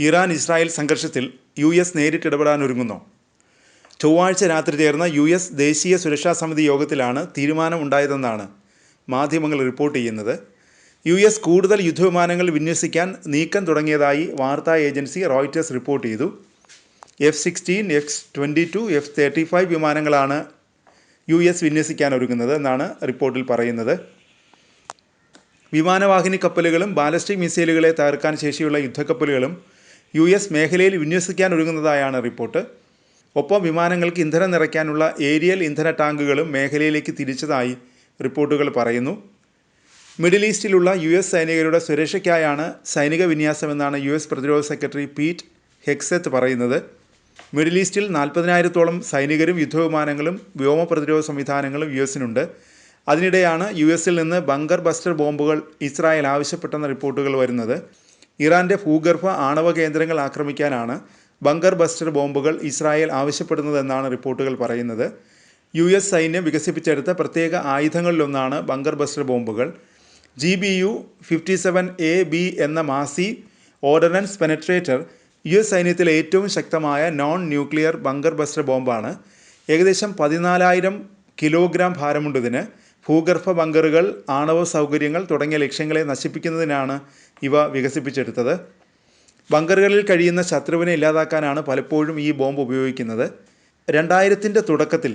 Iran Israel സംഘർഷത്തിൽ US നേരിട്ടിടപെടാനൊരുങ്ങുന്നു. ചൊവ്വാഴ്ച രാത്രി ചേർന്ന US ദേശീയ സുരക്ഷാ സമിതി യോഗത്തിലാണ് തീരുമാനമുണ്ടായതെന്നാണ് മാധ്യമങ്ങൾ റിപ്പോർട്ട് ചെയ്യുന്നത്. US കൂടുതൽ യുദ്ധവിമാനങ്ങൾ വിന്യസിക്കാൻ നീക്കം തുടങ്ങിയതായി വാർത്താ ഏജൻസി റോയിറ്റേഴ്സ് റിപ്പോർട്ട് ചെയ്തു. F-16, F-22, F-35 വിമാനങ്ങളാണ് US വിന്യസിക്കാൻ ഒരുങ്ങുന്നത് എന്നാണ് റിപ്പോർട്ടിൽ പറയുന്നത്. വിമാനവാഹിനി കപ്പലുകളും ബാലിസ്റ്റിക് മിസൈലുകളെ തകർക്കാൻ ശേഷിയുള്ള യുദ്ധക്കപ്പലുകളും US മേഖലയിൽ വിന്യസിക്കാൻ ഒരുങ്ങുന്നതായാണ് റിപ്പോർട്ട്. ഒപ്പം വിമാനങ്ങൾക്ക് ഇന്ധനം നിറയ്ക്കാനുള്ള ഏരിയൽ ഇന്ധന ടാങ്കുകളും മേഖലയിലേക്ക് തിരിച്ചതായി റിപ്പോർട്ടുകൾ പറയുന്നു. മിഡിൽ ഈസ്റ്റിലുള്ള US സൈനികരുടെ സുരക്ഷയ്ക്കായാണ് സൈനിക വിന്യാസമെന്നാണ് US പ്രതിരോധ സെക്രട്ടറി പീറ്റ് ഹെഗ്സെത്ത് പറയുന്നത്. മിഡിൽ ഈസ്റ്റിൽ 40,000-ഓളം സൈനികരും യുദ്ധവിമാനങ്ങളും വ്യോമ പ്രതിരോധ സംവിധാനങ്ങളും USനുണ്ട്. അതിനിടെയാണ് USൽ നിന്ന് ബങ്കർ ബസ്റ്റർ ബോംബുകൾ ഇസ്രായേൽ ആവശ്യപ്പെട്ടെന്ന റിപ്പോർട്ടുകൾ വരുന്നത്. ഇറാൻ്റെ ഭൂഗർഭ ആണവ കേന്ദ്രങ്ങൾ ആക്രമിക്കാനാണ് ബങ്കർ ബസ്റ്റർ ബോംബുകൾ ഇസ്രായേൽ ആവശ്യപ്പെടുന്നതെന്നാണ് റിപ്പോർട്ടുകൾ പറയുന്നത്. US സൈന്യം വികസിപ്പിച്ചെടുത്ത പ്രത്യേക ആയുധങ്ങളിലൊന്നാണ് ബങ്കർ ബസ്റ്റർ ബോംബുകൾ. GBU-57A-B എന്ന മാസീവ് ഓർഡിനൻസ് പെനട്രേറ്റർ US സൈന്യത്തിലെ ഏറ്റവും ശക്തമായ നോൺ ന്യൂക്ലിയർ ബങ്കർ ബസ്റ്റർ ബോംബാണ്. ഏകദേശം 14,000 കിലോഗ്രാം ഭാരമുണ്ടതിന്. ഭൂഗർഭ ബങ്കറുകൾ, ആണവ സൗകര്യങ്ങൾ തുടങ്ങിയ ലക്ഷ്യങ്ങളെ നശിപ്പിക്കുന്നതിനാണ് ഇവ വികസിപ്പിച്ചെടുത്തത്. ബങ്കറുകളിൽ കഴിയുന്ന ശത്രുവിനെ ഇല്ലാതാക്കാനാണ് പലപ്പോഴും ഈ ബോംബ് ഉപയോഗിക്കുന്നത്. 2000-ൻ്റെ തുടക്കത്തിൽ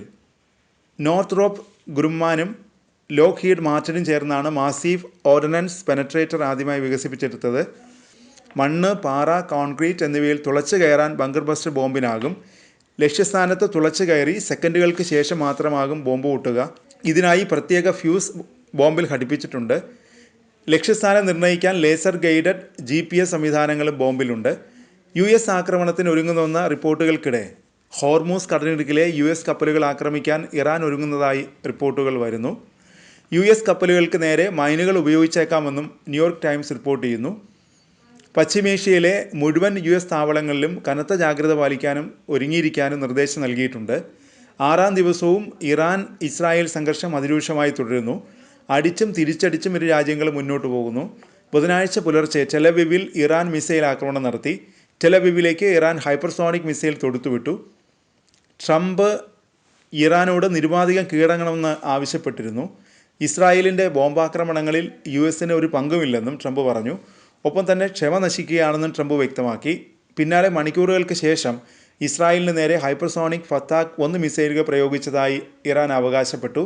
നോർത്ത്രോപ്പ് ഗ്രൂമ്മാനും ലോക്ക്ഹീഡ് മാർട്ടിനും ചേർന്നാണ് മാസീവ് ഓർഡിനൻസ് പെനട്രേറ്റർ ആദ്യമായി വികസിപ്പിച്ചെടുത്തത്. മണ്ണ്, പാറ, കോൺക്രീറ്റ് എന്നിവയിൽ തുളച്ചു കയറാൻ ബങ്കർ ബസ്റ്റർ ബോംബിനാകും. ലക്ഷ്യസ്ഥാനത്ത് തുളച്ചു കയറി സെക്കൻഡുകൾക്ക് ശേഷം മാത്രമാകും ബോംബ് പൊട്ടുക. ഇതിനായി പ്രത്യേക ഫ്യൂസ് ബോംബിൽ ഘടിപ്പിച്ചിട്ടുണ്ട്. ലക്ഷ്യസ്ഥാനം നിർണ്ണയിക്കാൻ ലേസർ ഗൈഡഡ് GPS സംവിധാനങ്ങളും ബോംബിലുണ്ട്. US ആക്രമണത്തിന് ഒരുങ്ങുന്നുവെന്ന റിപ്പോർട്ടുകൾക്കിടെ ഹോർമൂസ് കടലിടുക്കിലെ US കപ്പലുകൾ ആക്രമിക്കാൻ ഇറാൻ ഒരുങ്ങുന്നതായി റിപ്പോർട്ടുകൾ വരുന്നു. US കപ്പലുകൾക്ക് നേരെ മൈനുകൾ ഉപയോഗിച്ചേക്കാമെന്നും ന്യൂയോർക്ക് ടൈംസ് റിപ്പോർട്ട് ചെയ്യുന്നു. പശ്ചിമേഷ്യയിലെ മുഴുവൻ US താവളങ്ങളിലും കനത്ത ജാഗ്രത പാലിക്കാനും ഒരുങ്ങിയിരിക്കാനും നിർദ്ദേശം നൽകിയിട്ടുണ്ട്. 6-ാം ദിവസവും ഇറാൻ ഇസ്രായേൽ സംഘർഷം അതിരൂക്ഷമായി തുടരുന്നു. അടിച്ചും തിരിച്ചടിച്ചും ഇരു രാജ്യങ്ങളും മുന്നോട്ട് പോകുന്നു. ബുധനാഴ്ച പുലർച്ചെ ടെലവിവിൽ ഇറാൻ മിസൈൽ ആക്രമണം നടത്തി. ടെലവിവിലേക്ക് ഇറാൻ ഹൈപ്പർസോണിക് മിസൈൽ തൊടുത്തുവിട്ടു. ട്രംപ് ഇറാനോട് നിരുപാധികം കീഴടങ്ങണമെന്ന് ആവശ്യപ്പെട്ടിരുന്നു. ഇസ്രായേലിൻ്റെ ബോംബാക്രമണങ്ങളിൽ USന് ഒരു പങ്കുമില്ലെന്നും ട്രംപ് പറഞ്ഞു. ഒപ്പം തന്നെ ക്ഷമ നശിക്കുകയാണെന്നും ട്രംപ് വ്യക്തമാക്കി. പിന്നാലെ മണിക്കൂറുകൾക്ക് ശേഷം ഇസ്രായേലിന് നേരെ ഹൈപ്പർസോണിക് ഫത്താഹ് 1 മിസൈലുകൾ പ്രയോഗിച്ചതായി ഇറാൻ അവകാശപ്പെട്ടു.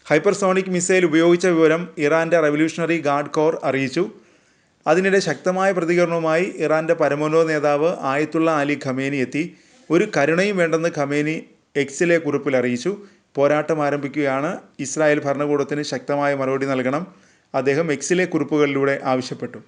ഹൈപ്പർസോണിക് മിസൈൽ ഉപയോഗിച്ച വിവരം ഇറാൻ്റെ റവല്യൂഷണറി ഗാർഡ് കോർ അറിയിച്ചു. അതിനിടെ ശക്തമായ പ്രതികരണവുമായി ഇറാൻ്റെ പരമോന്നത നേതാവ് ആയത്തുള്ള അലി ഖമേനി എത്തി. ഒരു കരുണയും വേണ്ടെന്ന് ഖമേനി എക്സിലെ കുറിപ്പിൽ അറിയിച്ചു. പോരാട്ടം ആരംഭിക്കുകയാണ്. ഇസ്രായേൽ ഭരണകൂടത്തിന് ശക്തമായ മറുപടി നൽകണം, അദ്ദേഹം എക്സിലെ കുറിപ്പുകളിലൂടെ ആവശ്യപ്പെട്ടു.